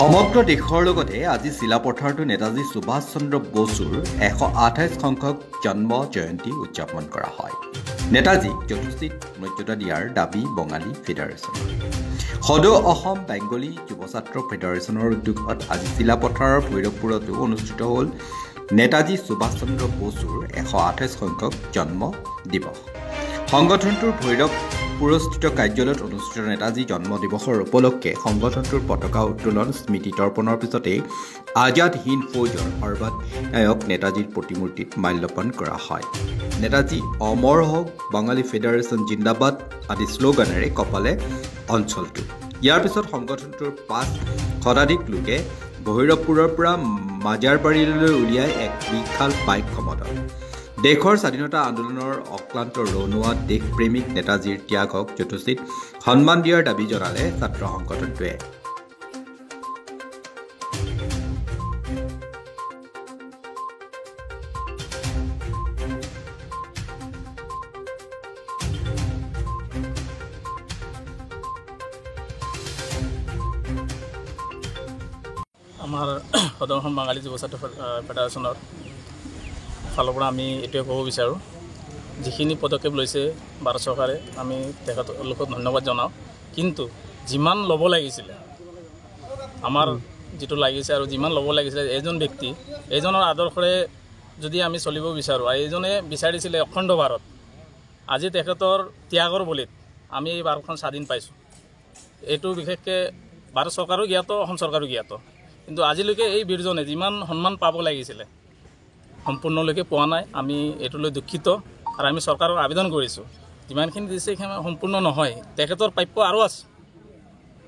সমগ্ৰ দেশৰ লগতে আজি চিলাপথাৰতো নেতাজী সুভাষ চন্দ্ৰ বসুৰ 128 সংখ্যক জন্ম জয়ন্তী উদযাপন কৰা হয়। নেতাজীক যথোচিত মৰ্যাদা দিয়াৰ দাবী বঙালী ফেডাৰেশ্যন। সদৌ অসম বেংগলী যুৱ ছাত্ৰ ফেডাৰেশ্যনৰ উদ্যোগত আজি চিলাপথাৰৰ ভৈৰৱপুৰতো অনুষ্ঠিত হ'ল নেতাজী সুভাষ চন্দ্ৰ বসুৰ 128 সংখ্যক জন্ম দিৱস। সংগঠনটোৰ ভৈৰৱপুৰস্থিত কাৰ্যালয়ত অনুষ্ঠিত নেতাজী জন্ম দিৱসৰ উপলক্ষে সংগঠনটোৰ পতাকা উত্তোলন স্মৃতি তৰ্পণৰ পিছতেই আজাদ হিন্দ ফৌজৰ সৰ্বাধিনায়ক নেতাজীৰ প্ৰতিমূৰ্তিত মাল্যৰ্পণ কৰা হয়। নেতাজী অমৰ হওক, বাঙালী ফেডাৰেশ্যন জিন্দাবাদ আদি শ্লোগানেৰে কপালে অঞ্চলটো। ইয়াৰ পিছত সংগঠনটোৰ 5 শতাধিক লোকে ভৈৰৱপুৰৰ পৰা মাজাৰবাৰীলৈ উলিয়াই এক বিশাল বাইক সমদল। দেশৰ স্বাধীনতা আন্দোলনৰ অক্লান্ত ৰণুৱা দেশপ্ৰেমিক নেতাজীৰ ত্যাগক যথোচিত সন্মান দিয়াৰ দাবী জনালে ছাত্ৰ সংগঠনটোৱে। আমাৰ সদৌ অসম বাঙালী যুৱ ছাত্ৰ ফেডাৰেশ্যনৰ ফালৰ পৰা আমি এইটোৱে ক'ব বিচাৰোঁ, যিখিনি পদক্ষেপ লৈছে ভাৰত চৰকাৰে আমি তেখেতলোকক ধন্যবাদ জনাওঁ। কিন্তু যিমান ল'ব লাগিছিলে, আমাৰ যিটো লাগিছে আৰু যিমান ল'ব লাগিছিলে, এজন ব্যক্তি এইজনৰ আদৰ্শৰে যদি আমি চলিব বিচাৰোঁ, আৰু এইজনে বিচাৰিছিলে অখণ্ড ভাৰত। আজি তেখেতৰ ত্যাগৰ বলিত আমি এই ভাৰতখন স্বাধীন পাইছোঁ। এইটো বিশেষকৈ ভাৰত চৰকাৰো জ্ঞাত, অসম চৰকাৰো জ্ঞাত। কিন্তু আজিলৈকে এই বীৰজনে যিমান সন্মান পাব লাগিছিলে সম্পূৰ্ণলৈকে পোৱা নাই। আমি এইটোলৈ দুখিত আৰু আমি চৰকাৰক আবেদন কৰিছোঁ, যিমানখিনি দিছে সেইখিনি সম্পূৰ্ণ নহয়, তেখেতৰ প্ৰাপ্য আৰু আছে।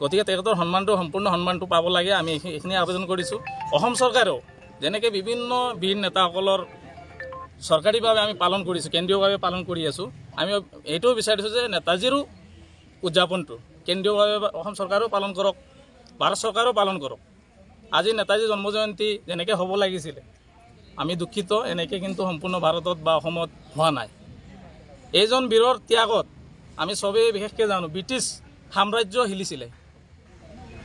গতিকে তেখেতৰ সম্পূৰ্ণ সন্মানটো পাব লাগে, আমি এইখিনি আবেদন কৰিছোঁ। অসম চৰকাৰেও যেনেকৈ বিভিন্ন বীৰ নেতাসকলৰ চৰকাৰীভাৱে আমি পালন কৰিছোঁ, কেন্দ্ৰীয়ভাৱে পালন কৰি আছোঁ, আমি এইটোও বিচাৰিছোঁ যে নেতাজীৰো উদযাপনটো কেন্দ্ৰীয়ভাৱে অসম চৰকাৰেও পালন কৰক, ভাৰত চৰকাৰেও পালন কৰক। আজি নেতাজী জন্ম জয়ন্তী যেনেকৈ হ'ব লাগিছিলে, আমি দুখিত, এনেকৈ কিন্তু সম্পূৰ্ণ ভাৰতত বা অসমত হোৱা নাই। এইজন বীৰৰ ত্যাগত আমি চবেই বিশেষকৈ জানো, ব্ৰিটিছ সাম্ৰাজ্য হিলিছিলে,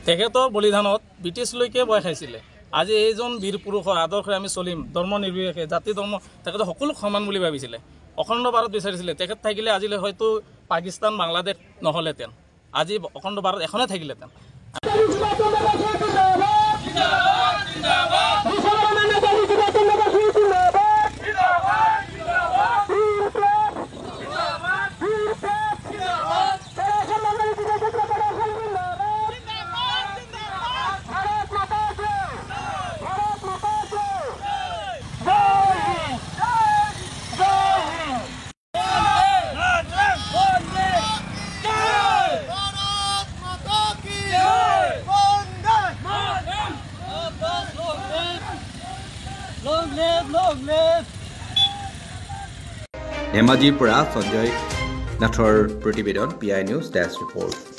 তেখেতৰ বলিদানত ব্ৰিটিছলৈকে ভয় খাইছিলে। আজি এইজন বীৰ পুৰুষৰ আদৰ্শৰে আমি চলিম, ধৰ্ম নিৰ্বিশেষে, জাতি ধৰ্ম, তেখেতে সকলো সমান বুলি ভাবিছিলে, অখণ্ড ভাৰত বিচাৰিছিলে। তেখেত থাকিলে আজিলৈ হয়তো পাকিস্তান বাংলাদেশ নহ'লেহেঁতেন, আজি অখণ্ড ভাৰত এখনে থাকিলেহেঁতেন। ধেমাজিৰ পৰা সঞ্জয় নাথৰ প্ৰতিবেদন, PI নিউজ ডেস্ক ৰিপৰ্ট।